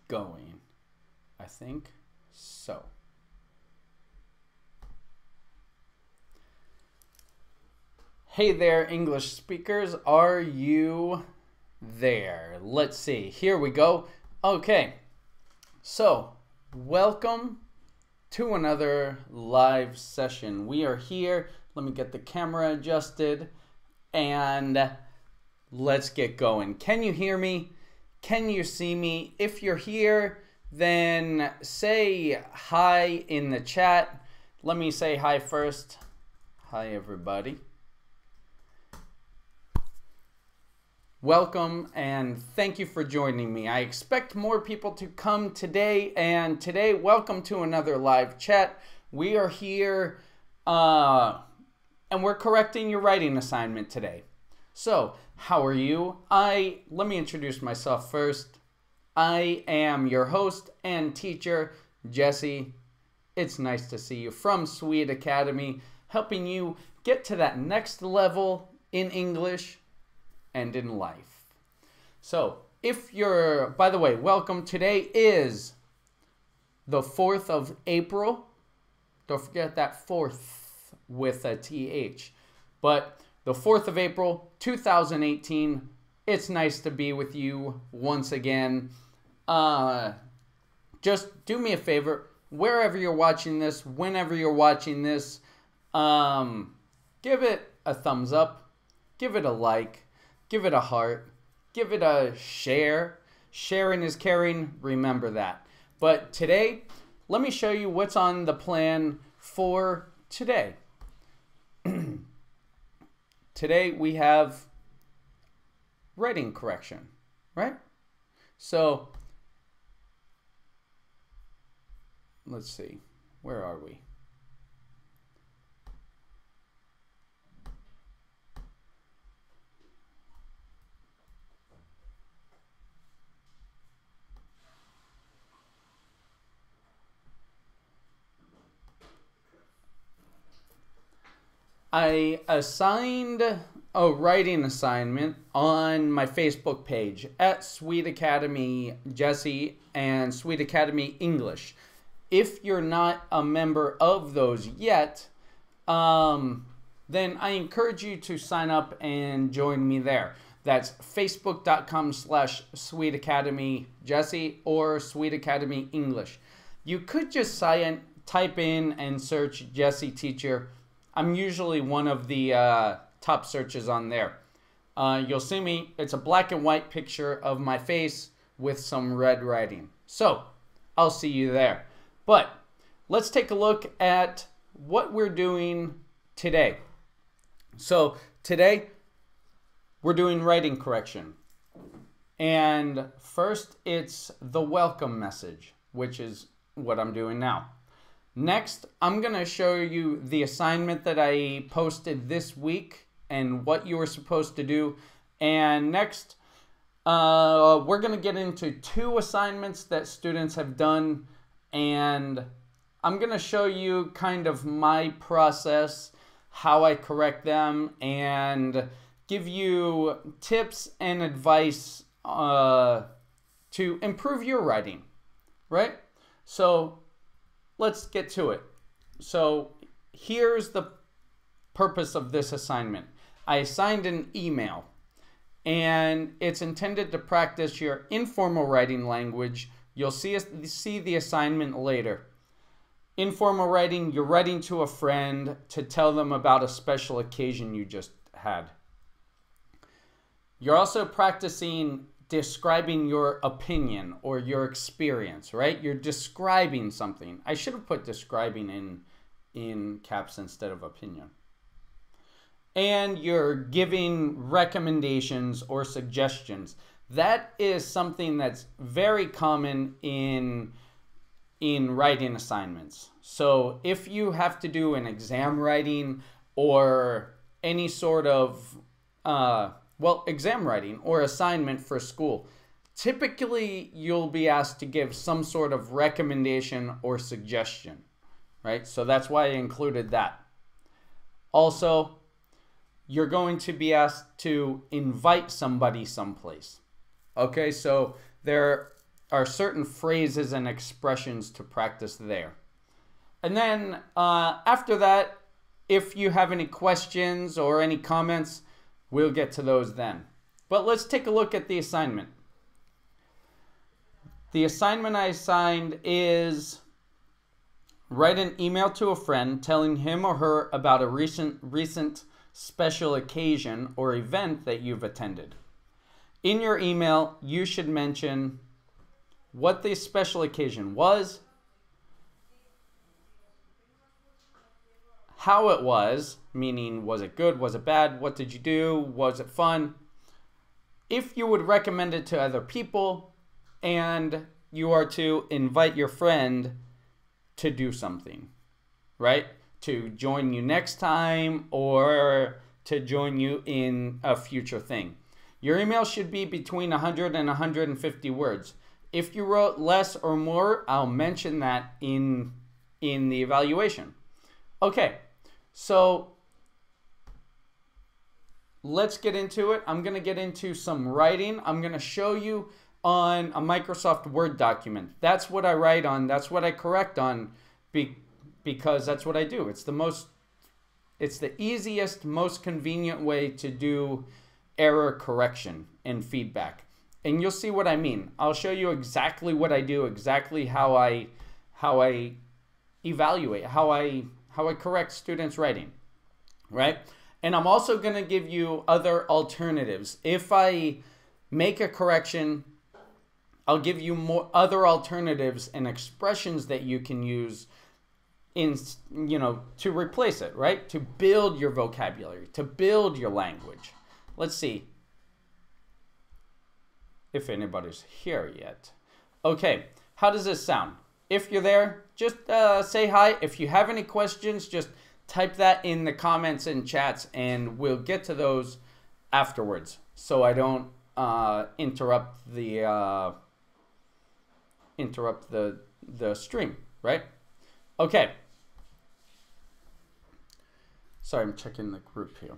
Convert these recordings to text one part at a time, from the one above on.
going. I think so. Hey there, English speakers. Are you there? Let's see. Here we go. Okay. So, welcome to another live session. We are here. Let me get the camera adjusted and let's get going. Can you hear me? Can you see me? If you're here, then say hi in the chat. Let me say hi first. Hi, everybody. Welcome and thank you for joining me. I expect more people to come today, and today, welcome to another live chat. We are here and we're correcting your writing assignment today. So, how are you? Let me introduce myself first. I am your host and teacher, Jesse. It's nice to see you from Sweet Academy, helping you get to that next level in English and in life. So, by the way, welcome. Today is the 4th of April. Don't forget that 4th with a TH. But the 4th of April, 2018. It's nice to be with you once again. Just do me a favor, wherever you're watching this, whenever you're watching this, give it a thumbs up, give it a like, give it a heart, give it a share. Sharing is caring, remember that. But today, let me show you what's on the plan for today. Today we have writing correction, right? So, let's see, where are we? I assigned a writing assignment on my Facebook page at Sweet Academy Jesse and Sweet Academy English. If you're not a member of those yet, then I encourage you to sign up and join me there. That's facebook.com/Sweet Academy Jesse or Sweet Academy English. You could just type in and search Jesse Teacher. I'm usually one of the top searches on there. You'll see me. It's a black and white picture of my face with some red writing. So, I'll see you there. But let's take a look at what we're doing today. So, today, we're doing writing correction. And first, it's the welcome message, which is what I'm doing now. Next, I'm going to show you the assignment that I posted this week and what you were supposed to do. And next, we're going to get into 2 assignments that students have done. And I'm going to show you kind of my process, how I correct them, and give you tips and advice to improve your writing, right? So, let's get to it. So here's the purpose of this assignment. I assigned an email, and it's intended to practice your informal writing language. You'll see the assignment later. Informal writing, you're writing to a friend to tell them about a special occasion you just had. You're also practicing describing your opinion or your experience, right? You're describing something. I should have put describing in caps instead of opinion. And you're giving recommendations or suggestions. That is something that's very common in writing assignments. So if you have to do an exam writing or any sort of exam writing or assignment for school, typically you'll be asked to give some sort of recommendation or suggestion, right? So that's why I included that. Also, you're going to be asked to invite somebody someplace. Okay, so there are certain phrases and expressions to practice there. And then after that, if you have any questions or any comments, we'll get to those then. But let's take a look at the assignment. The assignment I assigned is write an email to a friend telling him or her about a recent special occasion or event that you've attended. In your email, you should mention what the special occasion was, how it was, meaning was it good, was it bad, what did you do, was it fun, if you would recommend it to other people, and you are to invite your friend to do something, right? To join you next time or to join you in a future thing. Your email should be between 100 and 150 words. If you wrote less or more, I'll mention that in the evaluation. Okay, so let's get into it. I'm going to get into some writing. I'm going to show you on a Microsoft Word document. That's what I write on. That's what I correct on because that's what I do. It's the easiest, most convenient way to do error correction and feedback. And you'll see what I mean. I'll show you exactly what I do, exactly how I evaluate, how I correct students' writing, right? And I'm also going to give you other alternatives. If I make a correction, I'll give you more other alternatives and expressions that you can use in, to replace it, right? To build your vocabulary, to build your language. Let's see if anybody's here yet. Okay, how does this sound? If you're there, just say hi. If you have any questions, just type that in the comments and chats, and we'll get to those afterwards, so I don't interrupt the stream, right? Okay. Sorry, I'm checking the group here.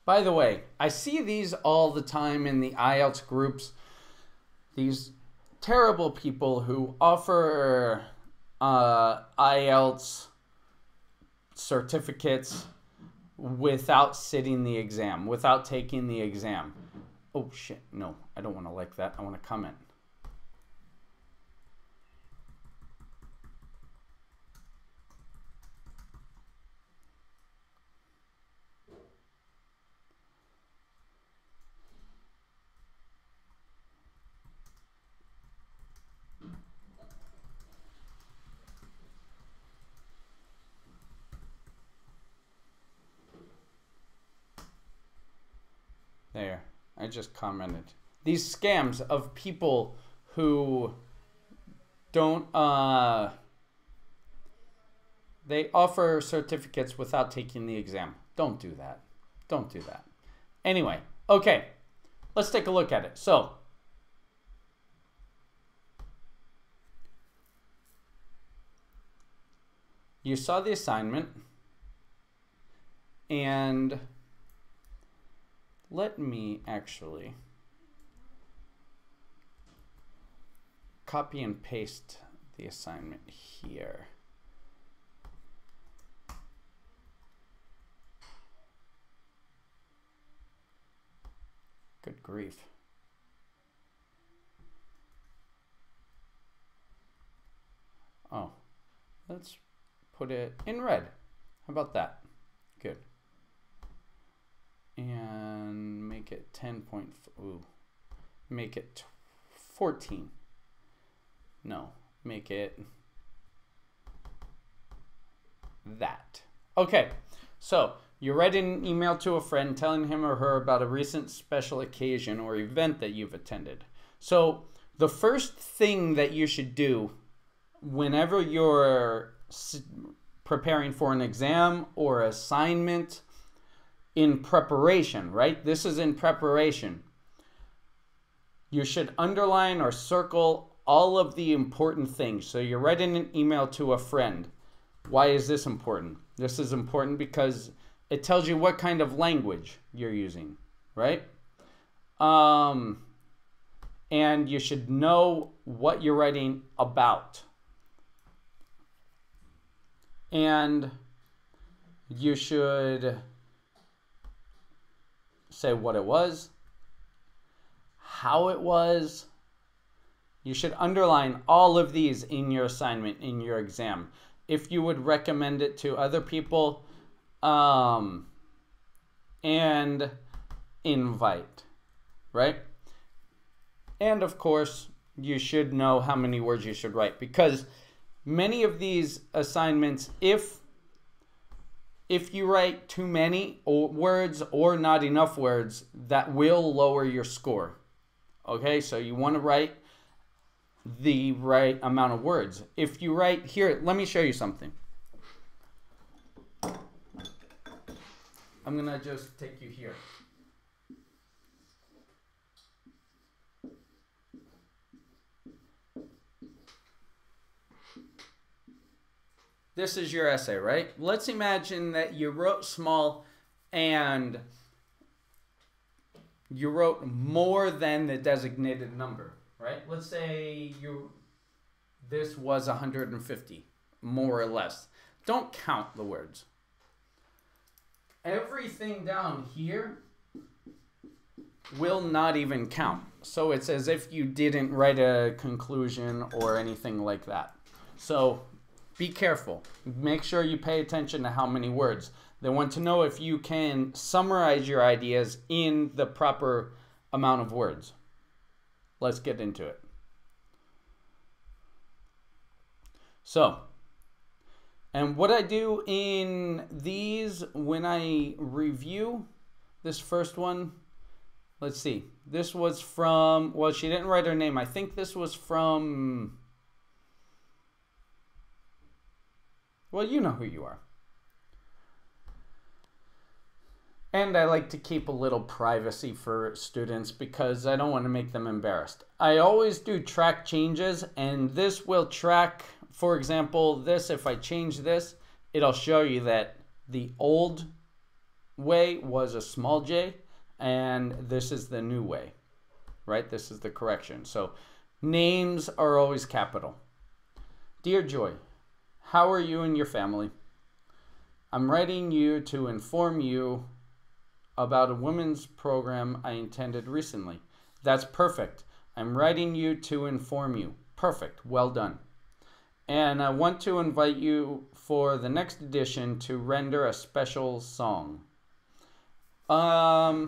By the way, I see these all the time in the IELTS groups. These terrible people who offer IELTS certificates without sitting the exam, without taking the exam. Oh shit, no, I don't want to like that. I want to comment. There, I just commented. These scams of people who don't, they offer certificates without taking the exam. Don't do that. Don't do that. Anyway, okay, let's take a look at it. So, you saw the assignment, and let me actually copy and paste the assignment here. Good grief. Oh, let's put it in red. How about that? Good. And make it 10 point, ooh, make it 14. No, make it that. Okay, so you write an email to a friend telling him or her about a recent special occasion or event that you've attended. So the first thing that you should do whenever you're preparing for an exam or assignment in preparation, right? This is in preparation. You should underline or circle all of the important things. So you're writing an email to a friend. Why is this important? This is important because it tells you what kind of language you're using, right? And you should know what you're writing about. And you should say what it was, how it was. You should underline all of these in your assignment, in your exam. If you would recommend it to other people, and invite, right? And of course, you should know how many words you should write, because many of these assignments, if you write too many words or not enough words, that will lower your score. Okay, so you want to write the right amount of words. If you write here, let me show you something. I'm gonna just take you here. This is your essay, right? Let's imagine that you wrote small and you wrote more than the designated number, right? Let's say this was 150, more or less. Don't count the words. Everything down here will not even count. So it's as if you didn't write a conclusion or anything like that. So be careful. Make sure you pay attention to how many words. They want to know if you can summarize your ideas in the proper amount of words. Let's get into it. So, and what I do in these when I review this first one, let's see. This was from, well, she didn't write her name. I think this was from, well, you know who you are. And I like to keep a little privacy for students because I don't want to make them embarrassed. I always do track changes, and this will track, for example, this, if I change this, it'll show you that the old way was a small j, and this is the new way, right? This is the correction. So names are always capital. Dear Joy, how are you and your family? I'm writing you to inform you about a women's program I attended recently. That's perfect. I'm writing you to inform you. Perfect. Well done. And I want to invite you for the next edition to render a special song. I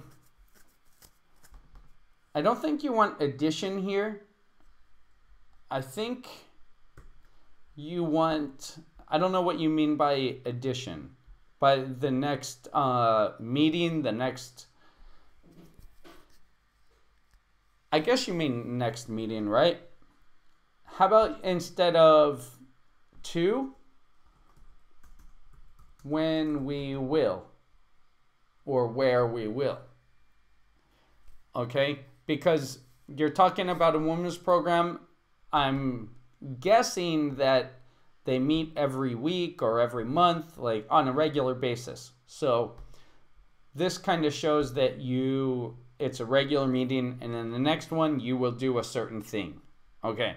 don't think you want edition here. I think you want, I don't know what you mean by edition. By the next meeting, the next, I guess you mean next meeting, right? How about instead of to, when we will, or where we will, okay? Because you're talking about a women's program, I'm guessing that they meet every week or every month, like on a regular basis. So this kind of shows that it's a regular meeting, and then the next one you will do a certain thing. Okay.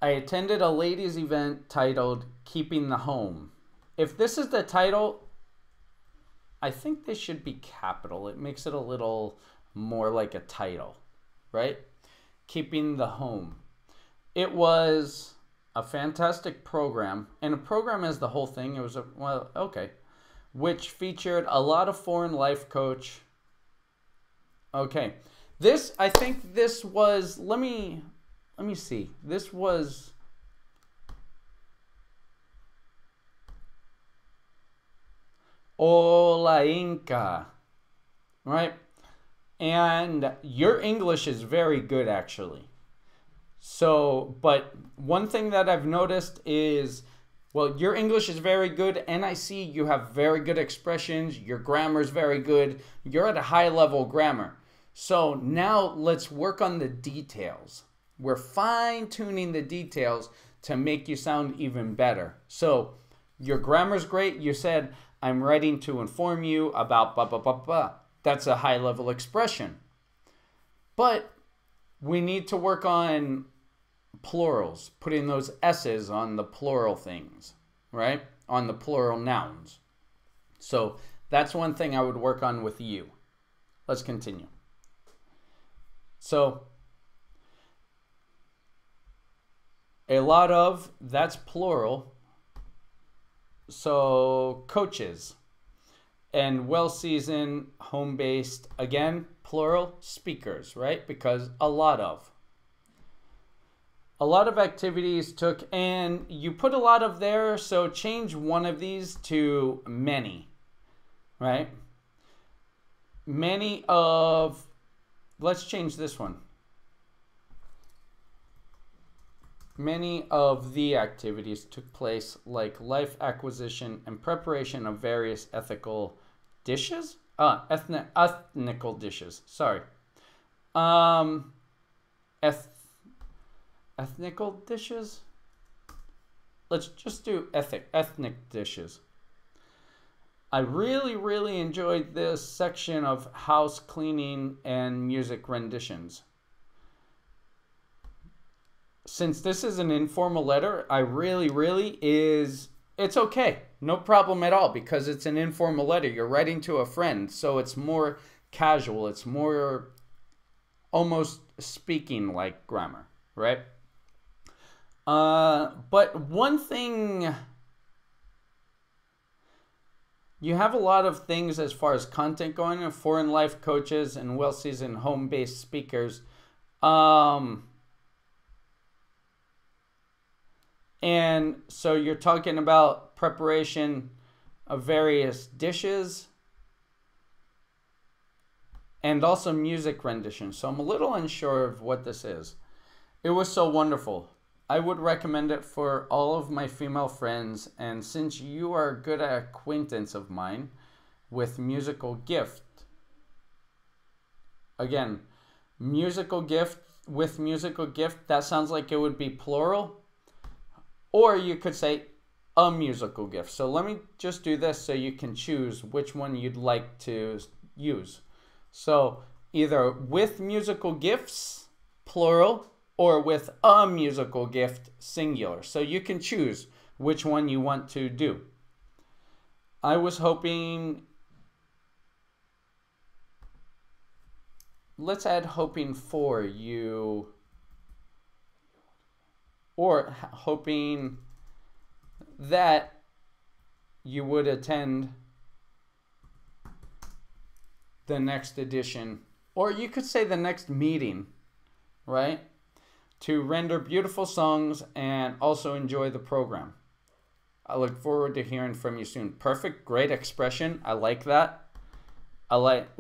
I attended a ladies' event titled Keeping the Home. If this is the title, I think this should be capital. It makes it a little more like a title, right? Keeping the Home. It was a fantastic program, and a program is the whole thing. It was which featured a lot of foreign life coach. Okay, this, I think this was, let me see. This was Hola Inca, right? And your English is very good, actually. So, but one thing that I've noticed is, well, your English is very good, and I see you have very good expressions. Your grammar is very good. You're at a high level grammar. So now let's work on the details. We're fine-tuning the details to make you sound even better. So your grammar's great. You said, I'm writing to inform you about blah, blah, blah, blah. That's a high level expression. But we need to work on plurals, putting those S's on the plural things, right? On the plural nouns. So that's one thing I would work on with you. Let's continue. So a lot of, that's plural. So coaches. And well-seasoned, home-based, again, plural, speakers, right? Because a lot of activities took, and you put a lot of there, so change one of these to many, right? Many of, let's change this one. Many of the activities took place, like life acquisition and preparation of various ethical dishes? Ethnical dishes. Sorry. Ethnical dishes? Let's just do ethnic dishes. I really enjoyed this section of house cleaning and music renditions. Since this is an informal letter, it's okay. No problem at all, because it's an informal letter. You're writing to a friend, so it's more casual. It's more almost speaking like grammar, right? But one thing, you have a lot of things as far as content going, foreign life coaches and well-seasoned home-based speakers. And so you're talking about preparation of various dishes and also music rendition. So I'm a little unsure of what this is. It was so wonderful. I would recommend it for all of my female friends. And since you are a good acquaintance of mine with musical gift, again, musical gift with musical gift, that sounds like it would be plural. Or you could say a musical gift. So let me just do this so you can choose which one you'd like to use. So either with musical gifts, plural, or with a musical gift, singular. So you can choose which one you want to do. I was hoping, let's add hoping for you, or hoping that you would attend the next edition, or you could say the next meeting, right? To render beautiful songs and also enjoy the program. I look forward to hearing from you soon. Perfect, great expression. I like that. I like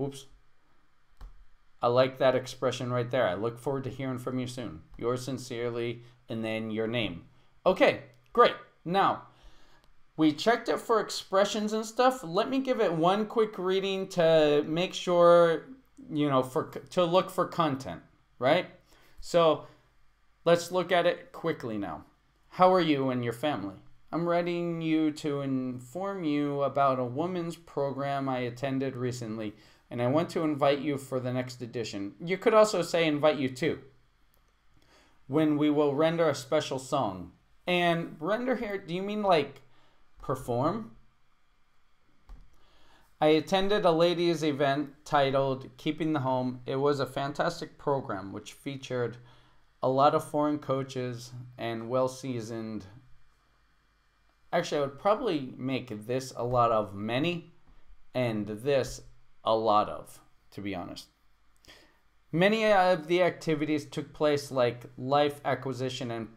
that expression right there. I look forward to hearing from you soon. Yours sincerely, and then your name. Okay, great. Now, we checked it for expressions and stuff. Let me give it one quick reading to make sure, to look for content, right? So let's look at it quickly now. How are you and your family? I'm writing you to inform you about a women's program I attended recently, and I want to invite you for the next edition. You could also say invite you to, when we will render a special song. And render here, do you mean like perform? I attended a ladies' event titled Keeping the Home. It was a fantastic program which featured a lot of foreign coaches and well-seasoned. Actually, I would probably make this a lot of many and this a lot of, to be honest. Many of the activities took place, like life acquisition and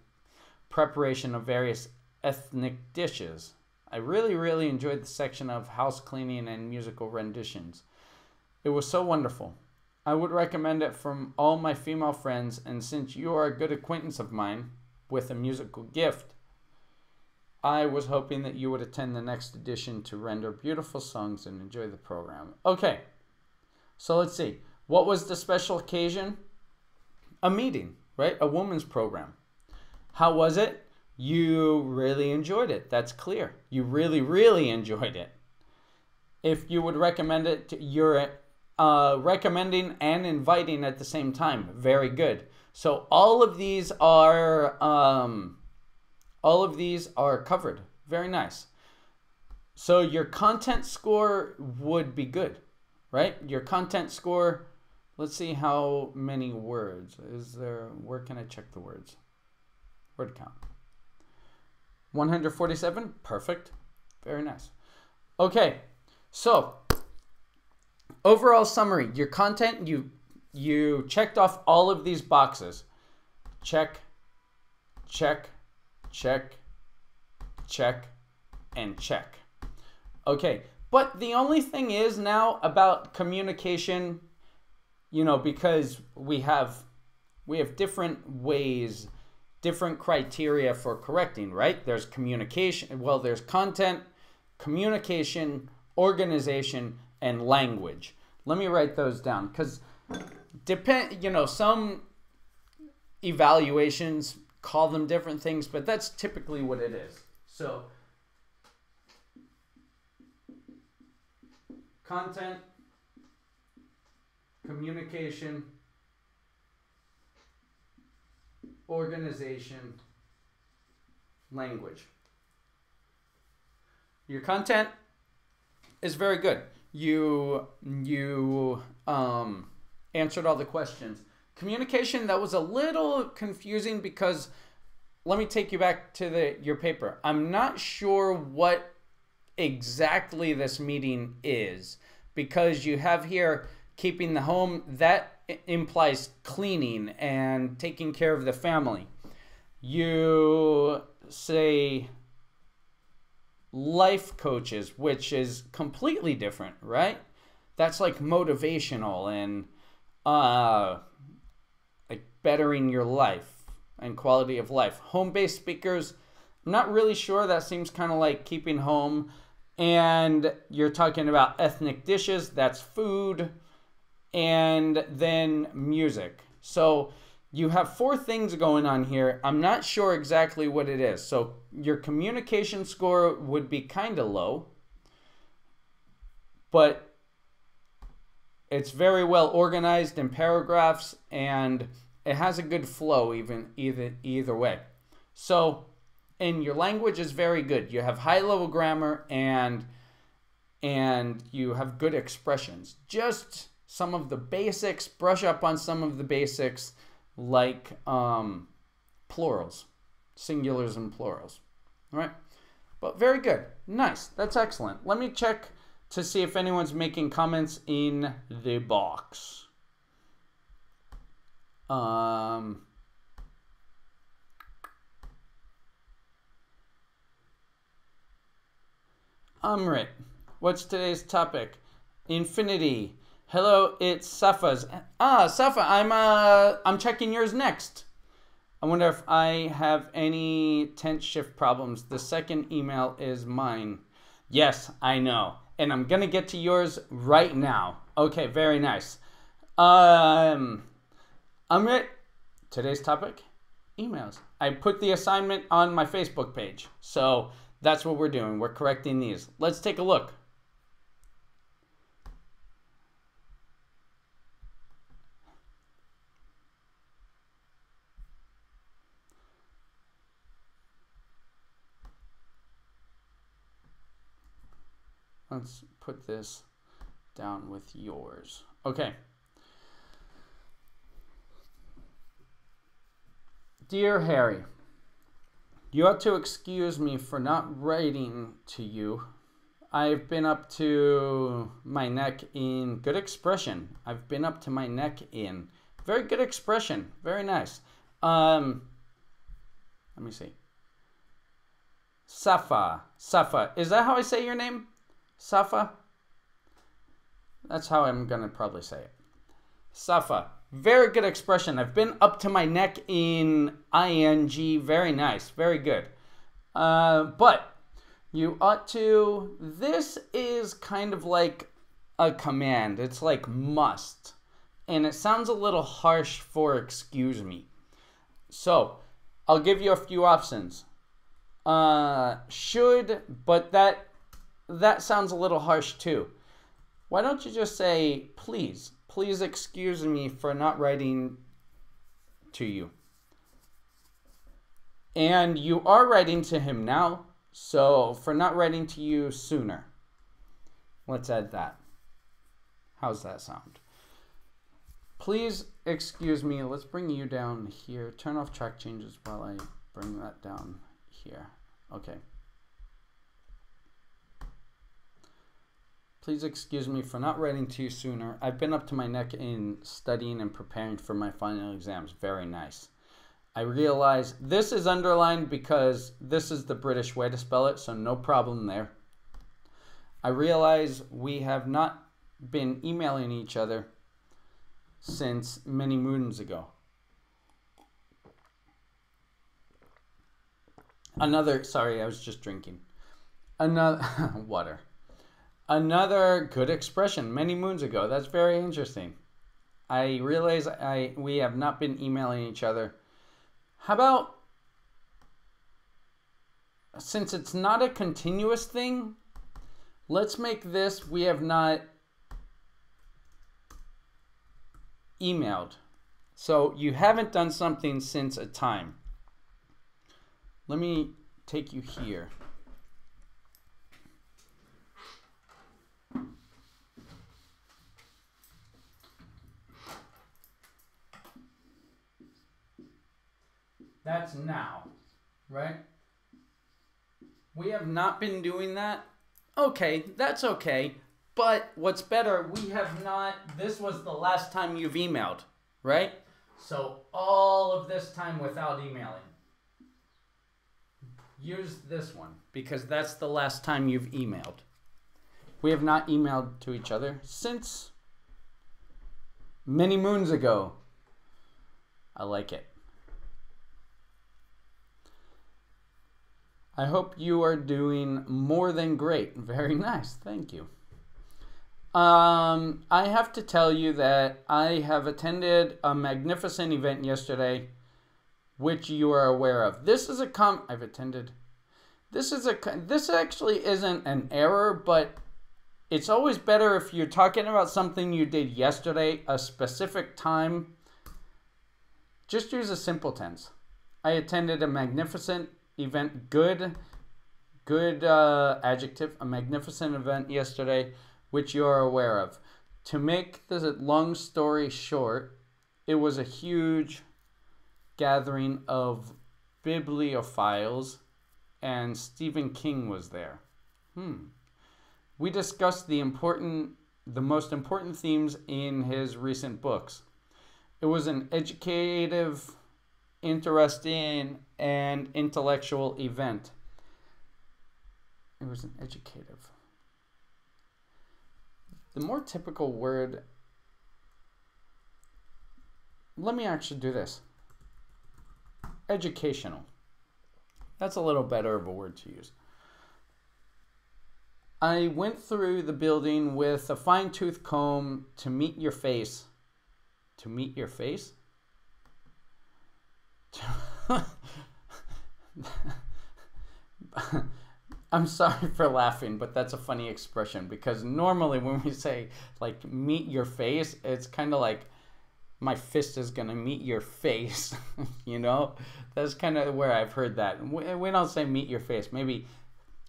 preparation of various ethnic dishes. I really enjoyed the section of house cleaning and musical renditions. It was so wonderful. I would recommend it from all my female friends, and since you are a good acquaintance of mine with a musical gift, I was hoping that you would attend the next edition to render beautiful songs and enjoy the program. Okay, so let's see. What was the special occasion? A meeting, right? A women's program. How was it? You really enjoyed it. That's clear. You really, really enjoyed it. If you would recommend it, you're recommending and inviting at the same time. Very good. So all of these are covered. Very nice. So your content score would be good, right? Your content score. Let's see how many words is there. Where can I check the words? Word count. 147. Perfect. Very nice. Okay. So, overall summary, your content, you checked off all of these boxes. Check, check, check, check, and check. Okay, but the only thing is now about communication, you know, because we have different ways, different criteria for correcting, right? There's communication, well, there's content, communication, organization, and language. Let me write those down because some evaluations call them different things, but that's typically what it is. So content, communication, organization, language. Your content is very good. You answered all the questions. Communication, that was a little confusing because let me take you back to your paper. I'm not sure what exactly this meeting is because you have here keeping the home. That implies cleaning and taking care of the family. You say life coaches, which is completely different, right? That's like motivational and like bettering your life and quality of life. Home-based speakers, I'm not really sure. That seems kind of like keeping home. And you're talking about ethnic dishes, that's food, and then music. So you have 4 things going on here. I'm not sure exactly what it is. So your communication score would be kind of low, but it's very well organized in paragraphs and it has a good flow either way. So, and your language is very good. You have high level grammar and you have good expressions. Just some of the basics, brush up on some of the basics like plurals, singulars and plurals. All right, but very good. Nice. That's excellent. Let me check to see if anyone's making comments in the box. Amrit, what's today's topic? Infinity. Hello, it's Safa's. Safa, I'm checking yours next. I wonder if I have any tent shift problems. The second email is mine. Yes, I know. And I'm going to get to yours right now. Okay, very nice. Amrit, today's topic, emails. I put the assignment on my Facebook page. So that's what we're doing. We're correcting these. Let's take a look. Let's put this down with yours. Okay. Dear Harry, you ought to excuse me for not writing to you. I've been up to my neck in good expression. I've been up to my neck in very good expression. Very nice. Let me see. Safa. Safa. Is that how I say your name? Safa? That's how I'm going to probably say it. Safa. Very good expression. I've been up to my neck in ing. Very nice. Very good. But you ought to... This is kind of like a command. It's like must. And it sounds a little harsh for excuse me. So, I'll give you a few options. Should, but that sounds a little harsh too. Why don't you just say, please? Please excuse me for not writing to you. And you are writing to him now, so for not writing to you sooner. Let's add that. How's that sound? Please excuse me. Let's bring you down here. Turn off track changes while I bring that down here. Okay. Please excuse me for not writing to you sooner. I've been up to my neck in studying and preparing for my final exams. Very nice. I realize this is underlined because this is the British way to spell it, so no problem there. I realize we have not been emailing each other since many moons ago. Sorry, I was just drinking. Water. Another good expression, many moons ago. That's very interesting. I realize we have not been emailing each other. How about, since it's not a continuous thing, let's make this, we have not emailed. So you haven't done something since a time. Let me take you here. That's now, right? We have not been doing that. Okay, that's okay. But what's better, we have not, this was the last time you've emailed, right? So all of this time without emailing. Use this one because that's the last time you've emailed. We have not emailed to each other since many moons ago. I like it. I hope you are doing more than great. Very nice. Thank you. I have to tell you that I have attended a magnificent event yesterday, which you are aware of. This is I've attended. This actually isn't an error, but it's always better if you're talking about something you did yesterday, a specific time. Just use a simple tense. I attended a magnificent event. Good adjective. A magnificent event yesterday, which you are aware of. To make the long story short, it was a huge gathering of bibliophiles, and Stephen King was there. We discussed the most important themes in his recent books. It was an educative, interesting, and intellectual event. It was an educative. The more typical word, let me actually do this. Educational. That's a little better of a word to use. I went through the building with a fine-tooth comb to meet your face. To meet your face? I'm sorry for laughing, but that's a funny expression because normally when we say like meet your face, it's kind of like my fist is gonna meet your face. You know, that's kind of where I've heard that. We don't say meet your face, maybe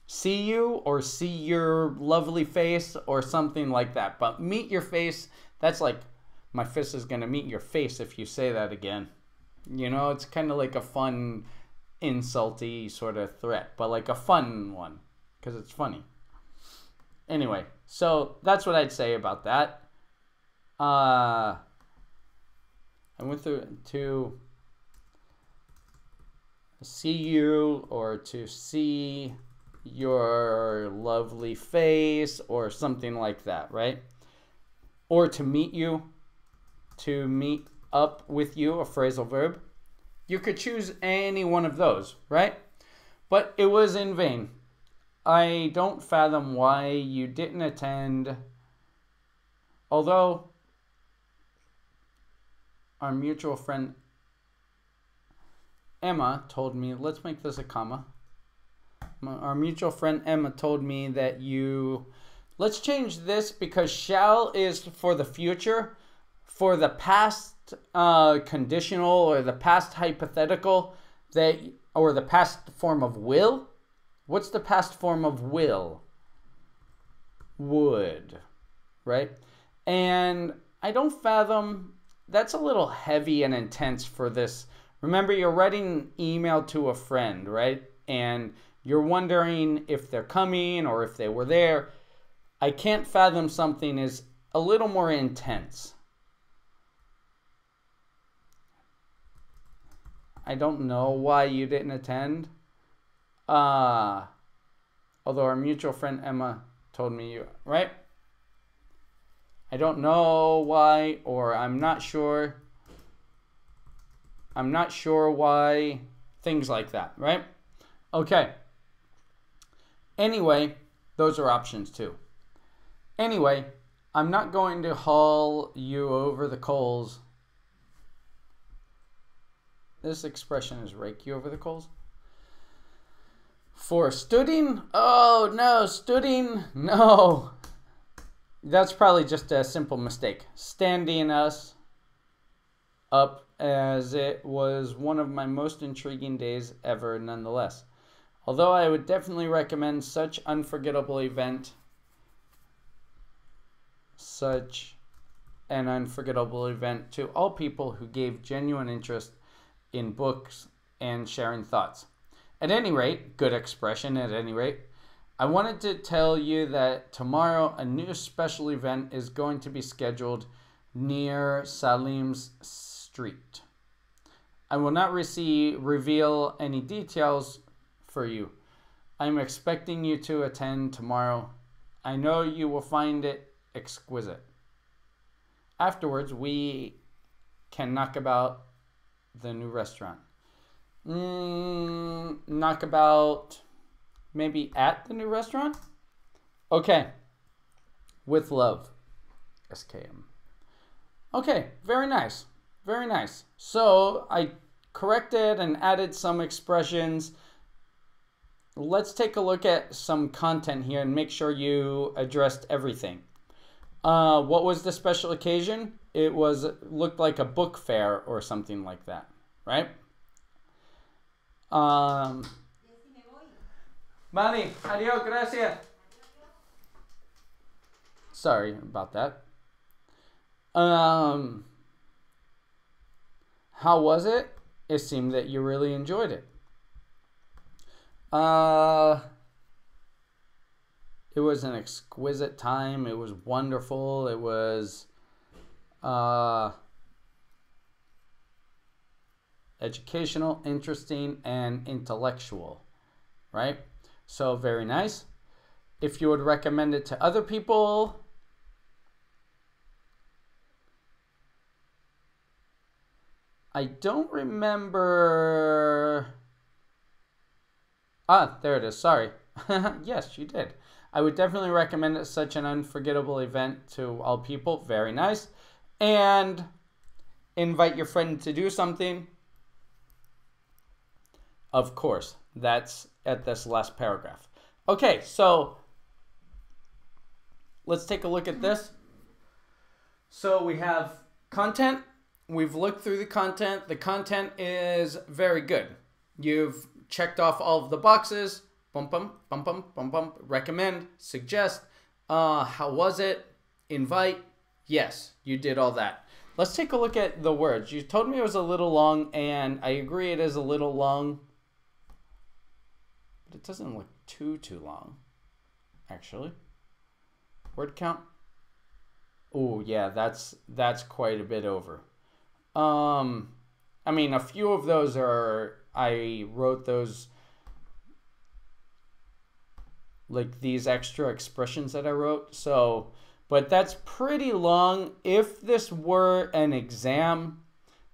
see you or see your lovely face or something like that. But meet your face, that's like my fist is gonna meet your face if you say that again. You know, it's kind of like a fun, insulty sort of threat, but like a fun one because it's funny. Anyway, so that's what I'd say about that. I went through to see you or to see your lovely face or something like that, right? Or to meet you, to meet up with you, a phrasal verb. You could choose any one of those, right? But it was in vain. I don't fathom why you didn't attend, although our mutual friend Emma told me, let's make this a comma. Our mutual friend Emma told me that you... Let's change this because shall is for the future. For the past conditional or the past hypothetical, or the past form of will. What's the past form of will? Would, right? And I don't fathom, that's a little heavy and intense for this. Remember, you're writing an email to a friend, right? And you're wondering if they're coming or if they were there. I can't fathom something is a little more intense. I don't know why you didn't attend. Although our mutual friend Emma told me you, right? I don't know why, or I'm not sure. I'm not sure why. Things like that, right? Okay. Anyway, those are options too. Anyway, I'm not going to haul you over the coals. This expression is rake you over the coals. For stooding? Oh, no. Stooding? No. That's probably just a simple mistake. Standing us up, as it was one of my most intriguing days ever nonetheless. Although I would definitely recommend such an unforgettable event to all people who gave genuine interest in books and sharing thoughts. At any rate, good expression at any rate, I wanted to tell you that tomorrow a new special event is going to be scheduled near Salim's Street. I will not reveal any details for you. I'm expecting you to attend tomorrow. I know you will find it exquisite. Afterwards, we can knock about the new restaurant. Knock about maybe at the new restaurant? Okay. With love. SKM. Okay, very nice. Very nice. So I corrected and added some expressions. Let's take a look at some content here and make sure you addressed everything. What was the special occasion? It looked like a book fair or something like that, right? Manny, adios, gracias. Sorry about that. How was it? It seemed that you really enjoyed it. It was an exquisite time. It was wonderful. It was educational, interesting, and intellectual, right? So very nice. If you would recommend it to other people, I don't remember. There it is. Sorry. Yes, you did. I would definitely recommend it. Such an unforgettable event to all people. Very nice. And invite your friend to do something. Of course, that's at this last paragraph. Okay, so let's take a look at this. So we have content. We've looked through the content. The content is very good. You've checked off all of the boxes. Bum, bum, bum, bum, bum, bum. Recommend, suggest. How was it? Invite. Yes, you did all that. Let's take a look at the words. You told me it was a little long, and I agree it is a little long. But it doesn't look too long, actually. Word count. Oh, yeah, that's quite a bit over. I mean, a few of those I wrote those, like these extra expressions that I wrote. So, but that's pretty long. If this were an exam,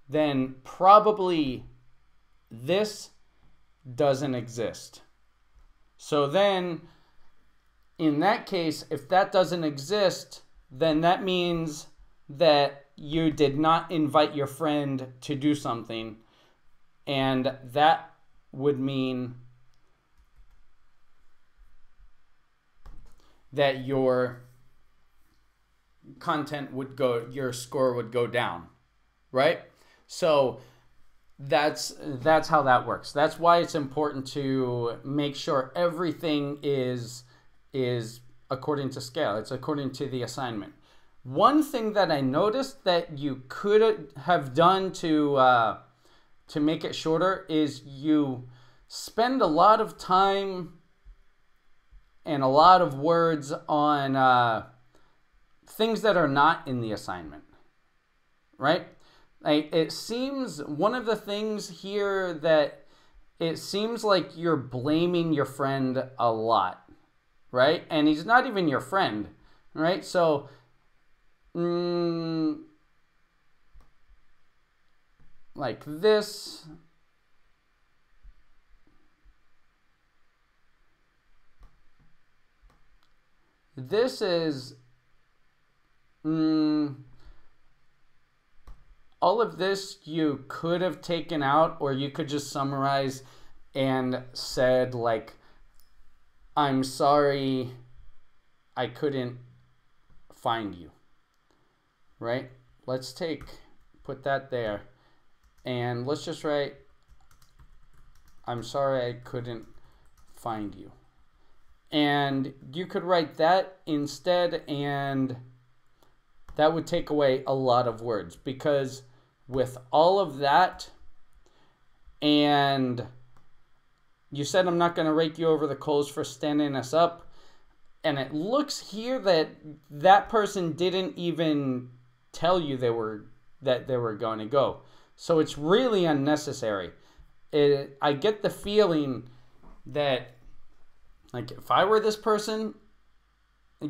then probably this doesn't exist. So then, in that case, if that doesn't exist, then that means that you did not invite your friend to do something. And that would mean that your content would go, your score would go down, right? So that's how that works. That's why it's important to make sure everything is according to scale. It's according to the assignment. One thing that I noticed that you could have done to make it shorter is you spend a lot of time and a lot of words on things that are not in the assignment, right? It seems one of the things here that it seems like you're blaming your friend a lot, right? And he's not even your friend, right? So, like this. This is all of this you could have taken out, or you could just summarize and said like, I'm sorry I couldn't find you, right? Let's put that there, and let's just write, I'm sorry I couldn't find you. And you could write that instead, and that would take away a lot of words, because with all of that, and you said I'm not going to rake you over the coals for standing us up, and it looks here that that person didn't even tell you that they were going to go. So it's really unnecessary. I get the feeling that, like, if I were this person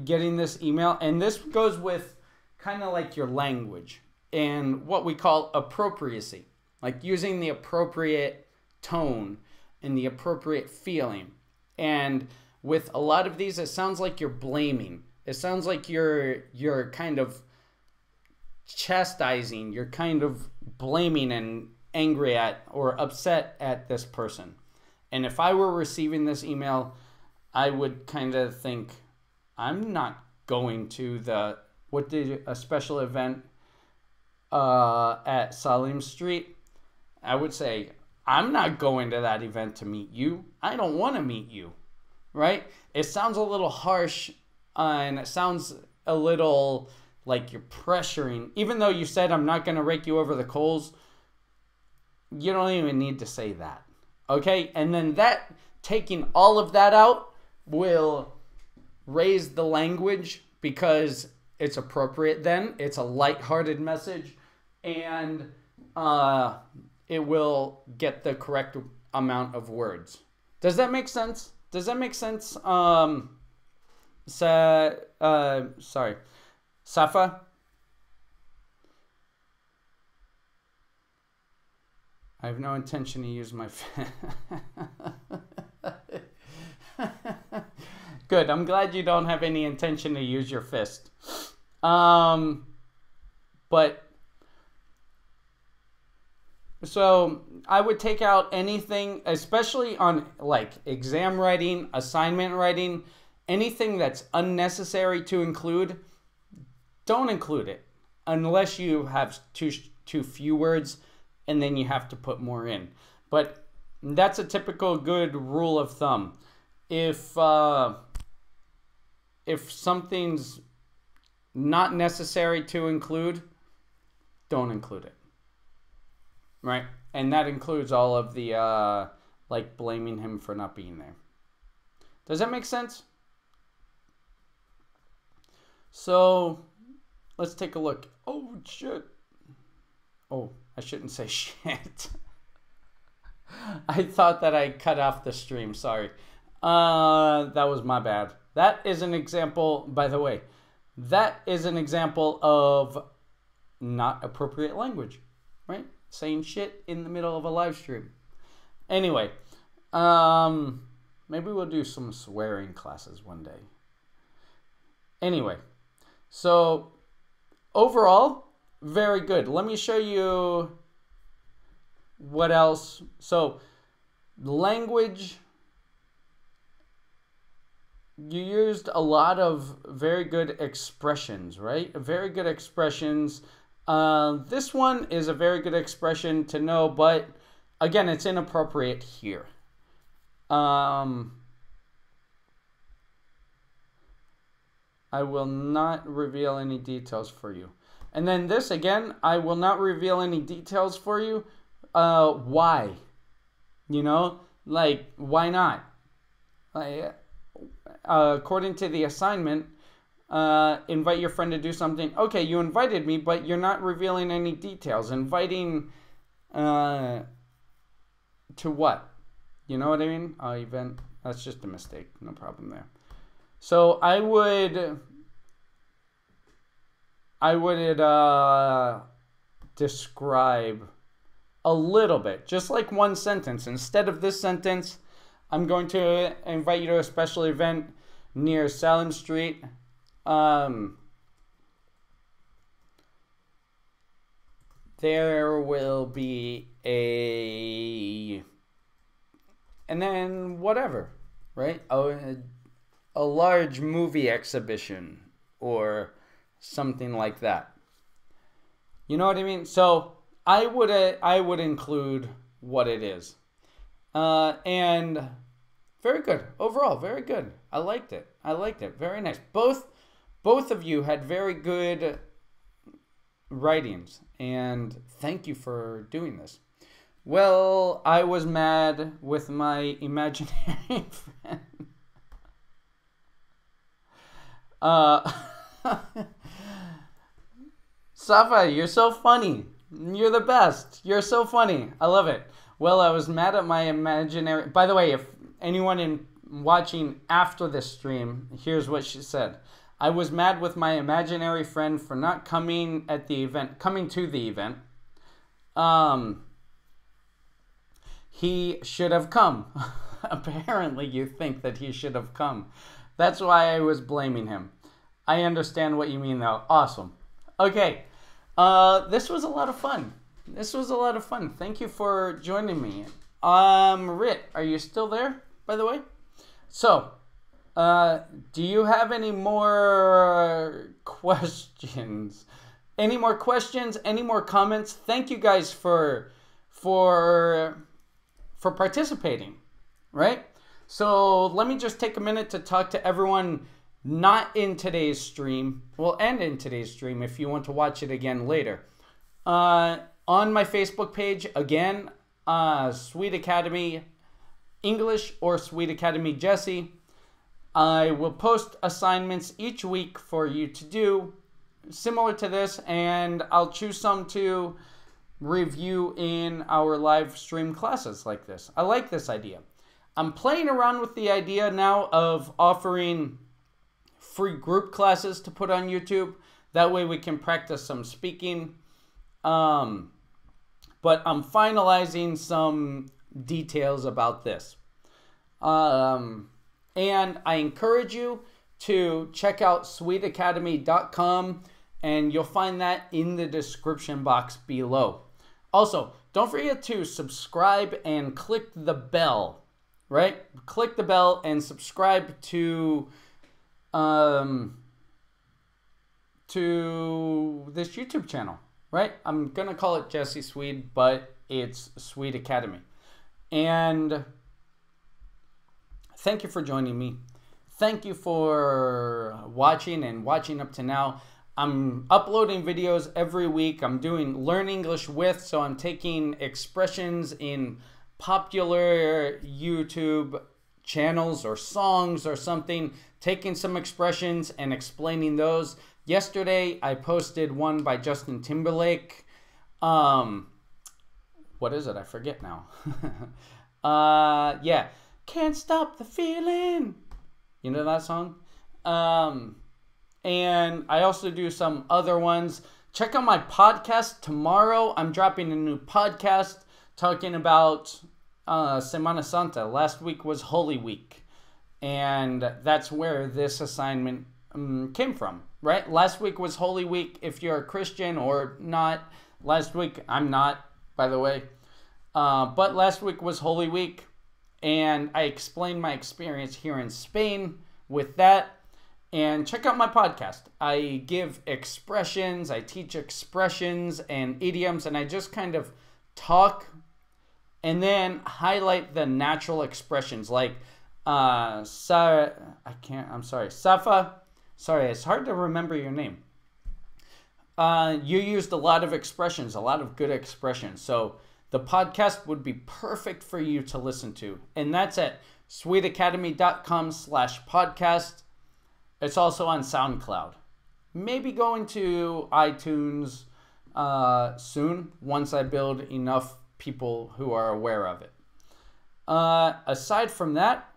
getting this email, and this goes with kind of like your language and what we call appropriacy, like using the appropriate tone and the appropriate feeling. And with a lot of these, it sounds like you're blaming. It sounds like you're kind of chastising. You're kind of blaming and angry at or upset at this person. And if I were receiving this email, I would kind of think, I'm not going to a special event at Salim Street. I would say, I'm not going to that event to meet you. I don't want to meet you, right? It sounds a little harsh, and it sounds a little like you're pressuring. Even though you said, I'm not going to rake you over the coals, you don't even need to say that, okay? And then taking all of that out will raise the language, because it's appropriate then. It's a lighthearted message, and it will get the correct amount of words. Does that make sense? Does that make sense? Sorry. Safa? I have no intention to use my... Good. I'm glad you don't have any intention to use your fist. But so I would take out anything, especially on like exam writing, assignment writing, anything that's unnecessary to include. Don't include it unless you have too few words, and then you have to put more in. But that's a typical good rule of thumb. If something's not necessary to include, don't include it, right? And that includes all of the like blaming him for not being there. Does that make sense? So let's take a look. Oh shit. Oh, I shouldn't say shit. I thought that I cut off the stream. Sorry. That was my bad. That is an example, by the way, that is an example of not appropriate language, right? Saying shit in the middle of a live stream. Anyway, maybe we'll do some swearing classes one day. Anyway, so overall, very good. Let me show you what else. So language you used a lot of very good expressions, right? Very good expressions. This one is a very good expression to know, but again, it's inappropriate here. I will not reveal any details for you. And then this again, I will not reveal any details for you. Why? You know, like, why not? According to the assignment, invite your friend to do something. Okay, you invited me, but you're not revealing any details. Inviting to what? You know what I mean? Event. That's just a mistake. No problem there. So I would describe a little bit, just like one sentence. Instead of this sentence, I'm going to invite you to a special event near Salem Street. There will be and then whatever, right? A large movie exhibition or something like that. You know what I mean? So I would include what it is. And very good. Overall, very good. I liked it. Very nice. Both of you had very good writings, and thank you for doing this. Well, I was mad with my imaginary friend. Safa, you're so funny. You're the best. You're so funny. I love it. Well, I was mad at my imaginary... By the way, if anyone watching after this stream, here's what she said. I was mad with my imaginary friend for not coming to the event. He should have come. Apparently, you think that he should have come. That's why I was blaming him. I understand what you mean, though. Awesome. Okay. This was a lot of fun. Thank you for joining me. Rit, are you still there, by the way? So, do you have any more questions? Any more questions? Any more comments? Thank you guys for participating, right? So let me just take a minute to talk to everyone not in today's stream. Well, and in today's stream if you want to watch it again later. On my Facebook page, again, Sweet Academy English or Sweet Academy Jesse. I will post assignments each week for you to do, similar to this, and I'll choose some to review in our live stream classes like this. I like this idea. I'm playing around with the idea now of offering free group classes to put on YouTube. That way we can practice some speaking. But I'm finalizing some details about this. And I encourage you to check out sweetacademy.com, and you'll find that in the description box below. Also, don't forget to subscribe and click the bell, right? Click the bell and subscribe to this YouTube channel, right? I'm going to call it Jesse Swede, but it's Sweet Academy. And thank you for joining me. Thank you for watching and watching up to now. I'm uploading videos every week. I'm doing Learn English With, so I'm taking expressions in popular YouTube channels or songs or something, taking some expressions and explaining those. Yesterday, I posted one by Justin Timberlake. What is it? I forget now. Yeah. Can't stop the feeling. You know that song? And I also do some other ones. Check out my podcast tomorrow. I'm dropping a new podcast talking about Semana Santa. Last week was Holy Week. And that's where this assignment came from, right? Last week was Holy Week if you're a Christian or not. Last week, I'm not, by the way. But last week was Holy Week. And I explained my experience here in Spain with that. And check out my podcast. I give expressions, I teach expressions and idioms, and I just kind of talk and then highlight the natural expressions like Safa. Sorry, it's hard to remember your name. You used a lot of expressions, a lot of good expressions. So the podcast would be perfect for you to listen to. And that's at sweetacademy.com/podcast. It's also on SoundCloud. Maybe going to iTunes soon once I build enough people who are aware of it. Aside from that,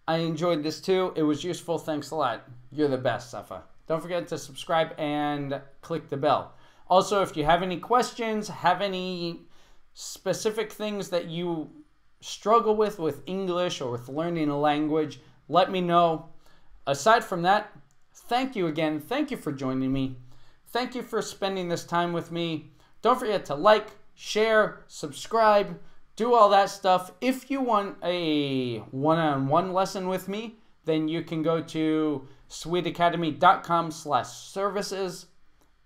I enjoyed this too. It was useful. Thanks a lot. You're the best, Safa. Don't forget to subscribe and click the bell. Also, if you have any questions, have any specific things that you struggle with English or with learning a language, let me know. Aside from that, thank you again. Thank you for joining me. Thank you for spending this time with me. Don't forget to like, share, subscribe, do all that stuff. If you want a one-on-one lesson with me, then you can go to sweetacademy.com/services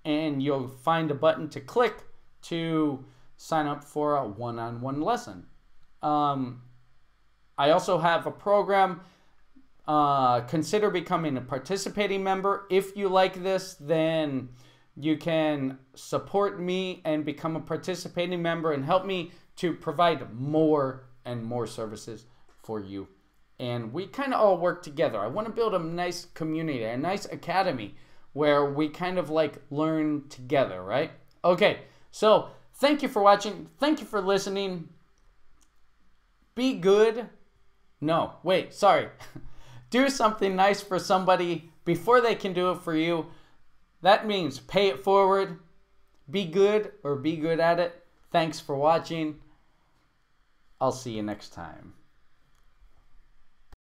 and you'll find a button to click to sign up for a one-on-one lesson. I also have a program. Consider becoming a participating member. If you like this, then you can support me and become a participating member and help me to provide more and more services for you. And we kind of all work together. I want to build a nice community, a nice academy where we kind of like learn together, right? Okay, so thank you for watching. Thank you for listening. Be good. No, wait, sorry. Do something nice for somebody before they can do it for you. That means pay it forward. Be good or be good at it. Thanks for watching. I'll see you next time.